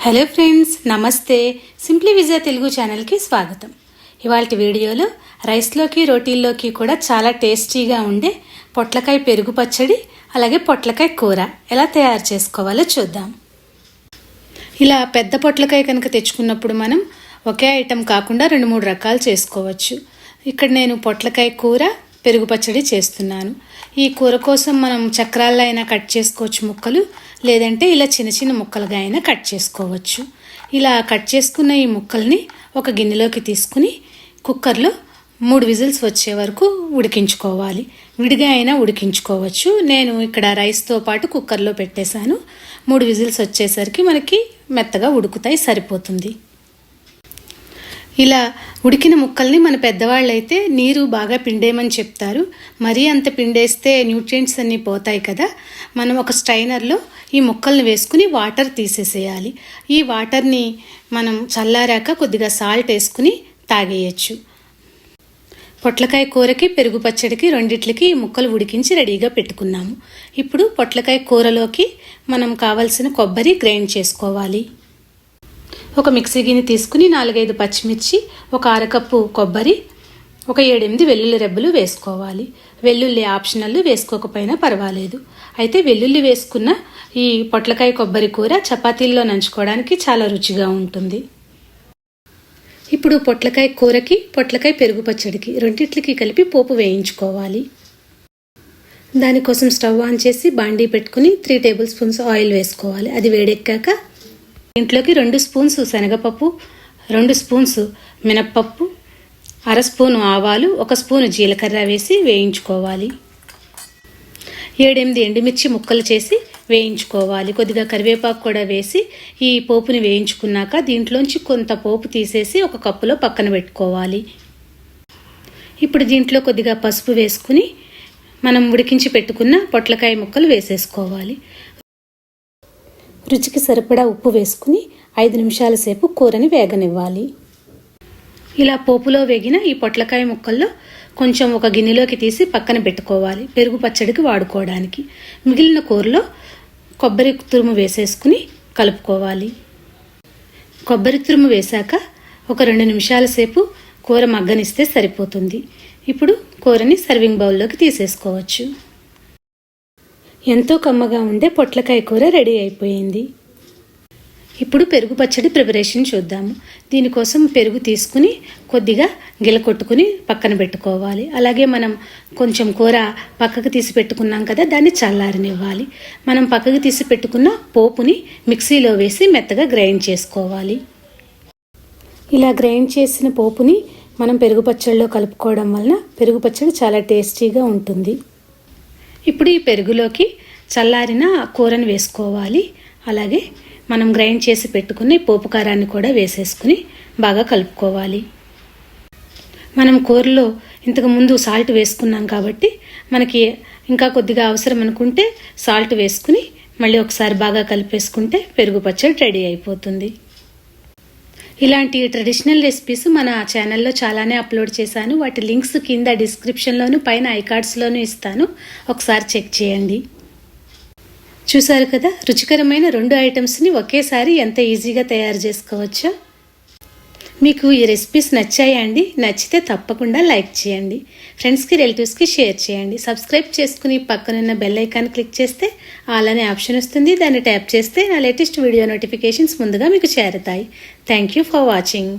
Hello friends, నమస్తే. Simply విజయ తెలుగు ఛానల్కి స్వాగతం. ఇవాల్టి వీడియోలో రైస్లోకి రోటీల్లోకి కూడా చాలా టేస్టీగా ఉండే పొట్లకాయ పెరుగు పచ్చడి అలాగే పొట్లకాయ కూర ఎలా తయారు చేసుకోవాలో చూద్దాం. ఇలా పెద్ద పొట్లకాయ కనుక తెచ్చుకున్నప్పుడు మనం ఒకే ఐటెం కాకుండా 2-3 రకాలు చేసుకోవచ్చు. ఇక్కడ నేను పొట్లకాయ కూర పెరుగు పచ్చడి చేస్తున్నాను. ఈ కూర కోసం మనం చక్రాల్లో అయినా కట్ చేసుకోవచ్చు ముక్కలు, లేదంటే ఇలా చిన్న చిన్న ముక్కలుగా అయినా కట్ చేసుకోవచ్చు. ఇలా కట్ చేసుకున్న ఈ ముక్కల్ని ఒక గిన్నెలోకి తీసుకుని కుక్కర్లో 3 విజిల్స్ వచ్చే వరకు ఉడికించుకోవాలి. విడిగా అయినా ఉడికించుకోవచ్చు. నేను ఇక్కడ రైస్తో పాటు కుక్కర్లో పెట్టేశాను. 3 విజిల్స్ వచ్చేసరికి మనకి మెత్తగా ఉడుకుతాయి, సరిపోతుంది. ఇలా ఉడికిన ముక్కల్ని మన పెద్దవాళ్ళు అయితే నీరు బాగా పిండేయమని చెప్తారు. మరీ అంత పిండేస్తే న్యూట్రియంట్స్ అన్నీ పోతాయి కదా. మనం ఒక స్ట్రైనర్లో ఈ ముక్కల్ని వేసుకుని వాటర్ తీసేసేయాలి. ఈ వాటర్ని మనం చల్లారాక కొద్దిగా సాల్ట్ వేసుకుని తాగేయచ్చు. పొట్లకాయ కూరకి పెరుగు పచ్చడికి రెండిట్లకి ఈ ముక్కలు ఉడికించి రెడీగా పెట్టుకున్నాము. ఇప్పుడు పొట్లకాయ కూరలోకి మనం కావలసిన కొబ్బరి గ్రైండ్ చేసుకోవాలి. ఒక మిక్సీ గిన్నె తీసుకుని 4-5 పచ్చిమిర్చి, ఒక అరకప్పు కొబ్బరి, ఒక 7-8 వెల్లుల్లి రెబ్బలు వేసుకోవాలి. వెల్లుల్లి ఆప్షనల్, వేసుకోకపోయినా పర్వాలేదు. అయితే వెల్లుల్లి వేసుకున్న ఈ పొట్లకాయ కొబ్బరి కూర చపాతీల్లో నంచుకోవడానికి చాలా రుచిగా ఉంటుంది. ఇప్పుడు పొట్లకాయ కూరకి పొట్లకాయ పెరుగు పచ్చడికి రెండిట్లకి కలిపి పోపు వేయించుకోవాలి. దానికోసం స్టవ్ ఆన్ చేసి బాండీ పెట్టుకుని 3 టేబుల్ స్పూన్స్ ఆయిల్ వేసుకోవాలి. అది వేడెక్కాక ఇంట్లోకి 2 స్పూన్స్ శనగపప్పు, 2 స్పూన్స్ మినప్పప్పు, 1/2 స్పూను ఆవాలు, 1 స్పూను జీలకర్ర వేసి వేయించుకోవాలి. 7-8 ఎండుమిర్చి ముక్కలు చేసి వేయించుకోవాలి. కొద్దిగా కరివేపాకు కూడా వేసి ఈ పోపుని వేయించుకున్నాక దీంట్లోంచి కొంత పోపు తీసేసి ఒక కప్పులో పక్కన పెట్టుకోవాలి. ఇప్పుడు దీంట్లో కొద్దిగా పసుపు వేసుకుని మనం ఉడికించి పెట్టుకున్న పొట్లకాయ ముక్కలు వేసేసుకోవాలి. రుచికి సరిపడా ఉప్పు వేసుకుని 5 నిమిషాల సేపు కూరని వేగనివ్వాలి. ఇలా పోపులో వేగిన ఈ పొట్లకాయ ముక్కల్లో కొంచెం ఒక గిన్నెలోకి తీసి పక్కన పెట్టుకోవాలి, పెరుగు పచ్చడికి వాడుకోవడానికి. మిగిలిన కూరలో కొబ్బరి తురుము వేసేసుకుని కలుపుకోవాలి. కొబ్బరి తురుము వేశాక ఒక 2 నిమిషాల సేపు కూర మగ్గనిస్తే సరిపోతుంది. ఇప్పుడు కూరని సర్వింగ్ బౌల్లోకి తీసేసుకోవచ్చు. ఎంతో కమ్మగా ఉండే పొట్లకాయ కూర రెడీ అయిపోయింది. ఇప్పుడు పెరుగు పచ్చడి ప్రిపరేషన్ చూద్దాము. దీనికోసం పెరుగు తీసుకుని కొద్దిగా గిలకొట్టుకుని పక్కన పెట్టుకోవాలి. అలాగే మనం కొంచెం కూర పక్కకు తీసి పెట్టుకున్నాం కదా, దాన్ని చల్లారనివ్వాలి. మనం పక్కకు తీసి పెట్టుకున్న పోపుని మిక్సీలో వేసి మెత్తగా గ్రైండ్ చేసుకోవాలి. ఇలా గ్రైండ్ చేసిన పోపుని మనం పెరుగు పచ్చడిలో కలుపుకోవడం వలన పెరుగు పచ్చడి చాలా టేస్టీగా ఉంటుంది. ఇప్పుడు ఈ పెరుగులోకి చల్లారిన కూరని వేసుకోవాలి. అలాగే మనం గ్రైండ్ చేసి పెట్టుకుని పోపు కారాన్ని కూడా వేసేసుకుని బాగా కలుపుకోవాలి. మనం కూరలో ఇంతకుముందు సాల్ట్ వేసుకున్నాం కాబట్టి మనకి ఇంకా కొద్దిగా అవసరం అనుకుంటే సాల్ట్ వేసుకుని మళ్ళీ ఒకసారి బాగా కలిపేసుకుంటే పెరుగు పచ్చడి రెడీ అయిపోతుంది. ఇలాంటి ట్రెడిషనల్ రెసిపీస్ మన ఛానల్లో చాలానే అప్లోడ్ చేశాను. వాటి లింక్స్ కింద డిస్క్రిప్షన్లోను పైన ఐకార్డ్స్లోనూ ఇస్తాను, ఒకసారి చెక్ చేయండి. చూసారు కదా, రుచికరమైన 2 ఐటమ్స్ని ఒకేసారి ఎంత ఈజీగా తయారు చేసుకోవచ్చో. మీకు ఈ రెసిపీస్ నచ్చాయా అండి? నచ్చితే తప్పకుండా లైక్ చేయండి, ఫ్రెండ్స్కి రిలేటివ్స్కి షేర్ చేయండి. సబ్స్క్రైబ్ చేసుకుని పక్కనున్న బెల్ ఐకాన్ క్లిక్ చేస్తే ఆల్ అనే ఆప్షన్ వస్తుంది. దాన్ని ట్యాప్ చేస్తే నా లేటెస్ట్ వీడియో నోటిఫికేషన్స్ ముందుగా మీకు చేరుతాయి. Thank you for watching.